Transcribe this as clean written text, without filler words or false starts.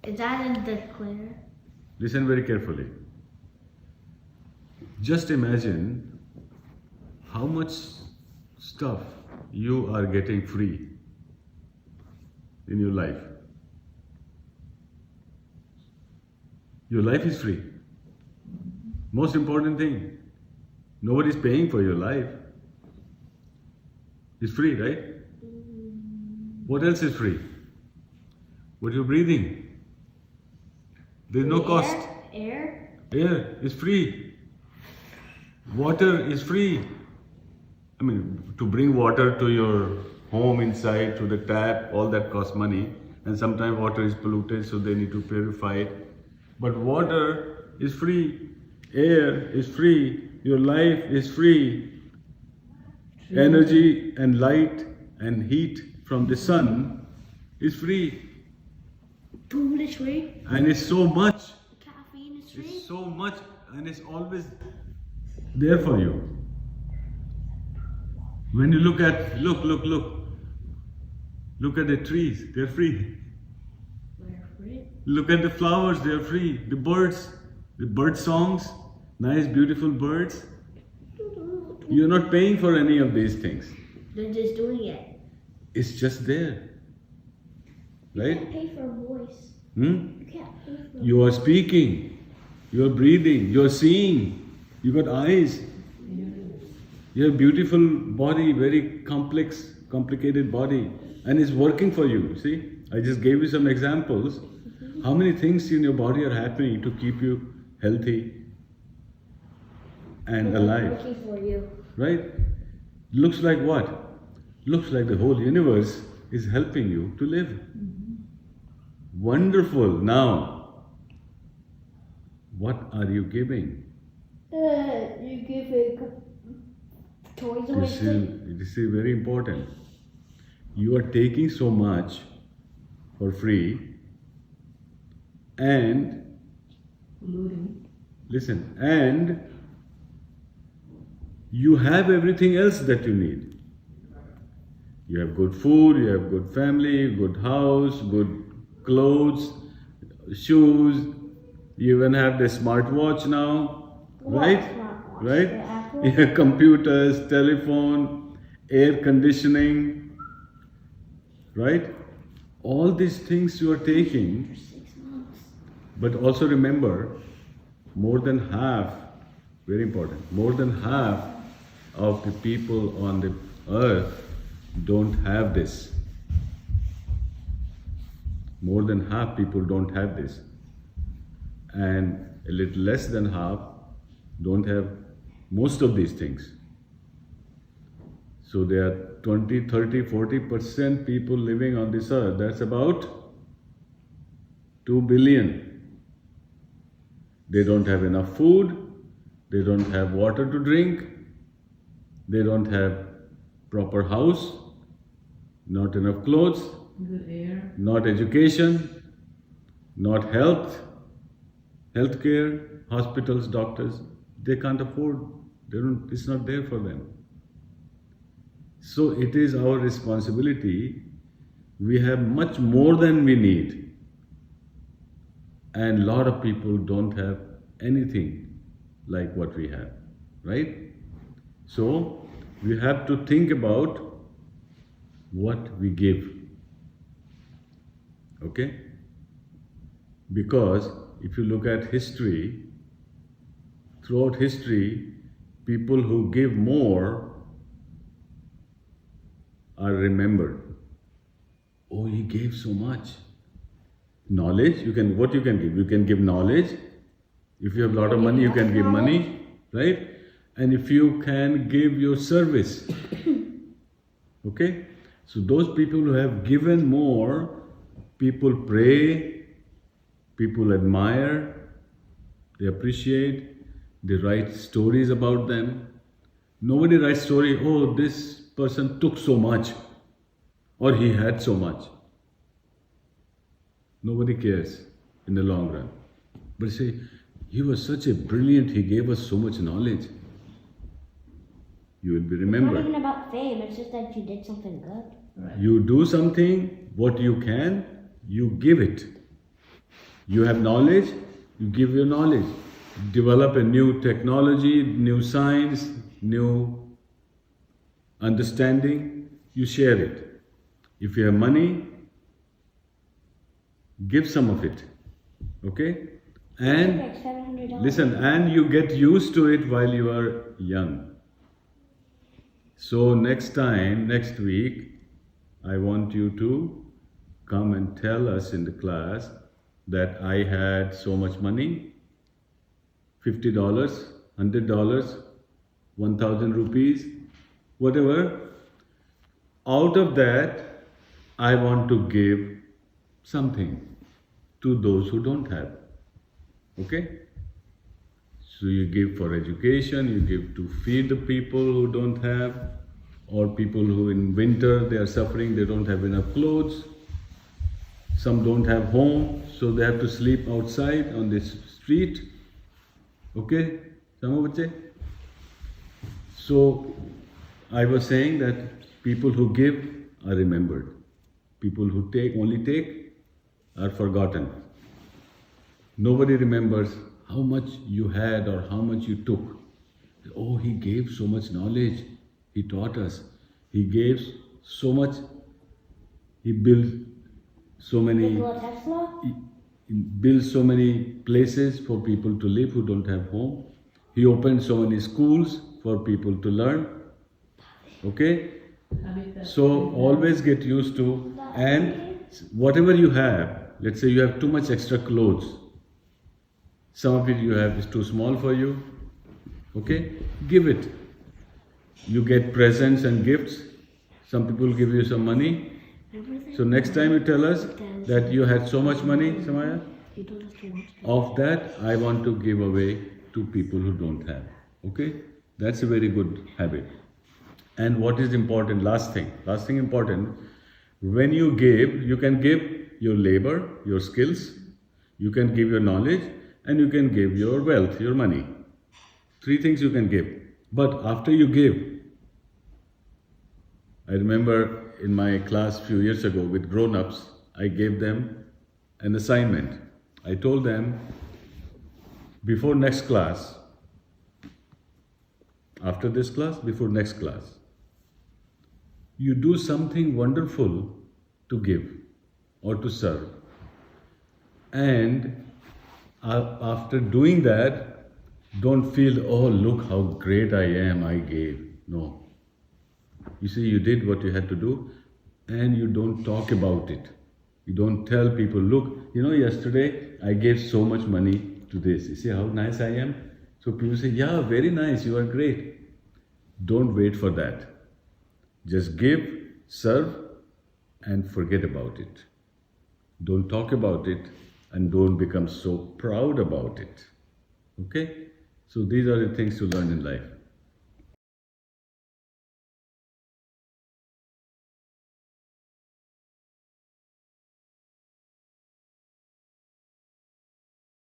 Is that in the clear? Listen very carefully. Just imagine how much stuff you are getting free in your life. Your life is free. Most important thing, nobody's paying for your life. It's free, right? What else is free? What you're breathing. There's no cost. Air? Air is free. Water is free. I mean, to bring water to your home inside, to the tap, all that costs money. And sometimes water is polluted, so they need to purify it. But water is free. Air is free. Your life is free. Energy and light and heat from the sun is free. Food is free. And it's so much. Caffeine is free. It's so much and it's always there for you. When you look at the trees, they're free. They're free. Look at the flowers, they're free. The bird songs, nice beautiful birds. You're not paying for any of these things. They're just doing it. It's just there. Right? You can't pay for a voice. Hmm? You can't pay for You are speaking, you are breathing, you are seeing, you got eyes. You have beautiful body, very complex, complicated body, and it's working for you. See, I just gave you some examples. How many things in your body are happening to keep you healthy and alive? working for you. Right? Looks like what? Looks like the whole universe is helping you to live. Wonderful. Now, what are you giving? You give it toys away. This is very important. You are taking so much for free and listen, and you have everything else that you need. You have good food, you have good family, good house, good clothes, shoes, you even have the smartwatch now, right? Smartwatch? Right? The Apple? Yeah, computers, telephone, air conditioning, right? All these things you are taking, 6 months. but also remember, more than half, very important, more than half of the people on the earth don't have this. More than half people don't have this. And a little less than half don't have most of these things. So there are 20, 30, 40% people living on this earth. That's about 2 billion. They don't have enough food. They don't have water to drink. They don't have proper house, not enough clothes, Good air. not education, not healthcare, hospitals, doctors. They can't afford. It's not there for them. So it is our responsibility. We have much more than we need. And a lot of people don't have anything like what we have, right? So we have to think about what we give. Okay? Because if you look at history, throughout history, people who give more are remembered. Oh, he gave so much. Knowledge, what you can give? You can give knowledge. If you have a lot of money, you can give money, right? And if you can give your service. Okay? So those people who have given more, people pray, people admire, they appreciate, they write stories about them. Nobody writes story, oh, this person took so much, or he had so much. Nobody cares in the long run. But say, he was such a brilliant, he gave us so much knowledge. You will be It's not remembered. even about fame, it's just that you did something good. Right. You do something, what you can, you give it. You have knowledge, you give your knowledge. Develop a new technology, new science, new understanding, you share it. If you have money, give some of it. Okay? And Like $700. listen, and you get used to it while you are young. So next time, next week, I want you to come and tell us in the class that I had so much money, $50, $100, 1,000 rupees, whatever. Out of that, I want to give something to those who don't have. Okay? So you give for education, you give to feed the people who don't have, or people who in winter they are suffering, they don't have enough clothes. Some don't have home, so they have to sleep outside on this street. Okay? So I was saying that people who give are remembered. People who only take are forgotten. Nobody remembers how much you had or how much you took. Oh, he gave so much knowledge. He taught us. He gave so much. He built so many. Nikola Tesla? He built so many places for people to live who don't have home. He opened so many schools for people to learn. Okay? So always get used to, and whatever you have, let's say you have too much extra clothes. Some of it you have is too small for you. Okay? Give it. You get presents and gifts. Some people give you some money. So next time you tell us that you had so much money, Samaya, of that I want to give away to people who don't have. Okay? That's a very good habit. And what is important, last thing important, when you give, you can give your labor, your skills, you can give your knowledge, and you can give your wealth, your money. 3 things you can give. But after you give, I remember in my class few years ago with grown-ups, I gave them an assignment. I told them, before next class, after this class, before next class, you do something wonderful to give or to serve. And after doing that, don't feel, oh, look how great I am, I gave. No. You see, you did what you had to do, and you don't talk about it. You don't tell people, look, yesterday I gave so much money to this. You see how nice I am? So people say, yeah, very nice, you are great. Don't wait for that. Just give, serve, and forget about it. Don't talk about it, and don't become so proud about it. Okay? So these are the things to learn in life.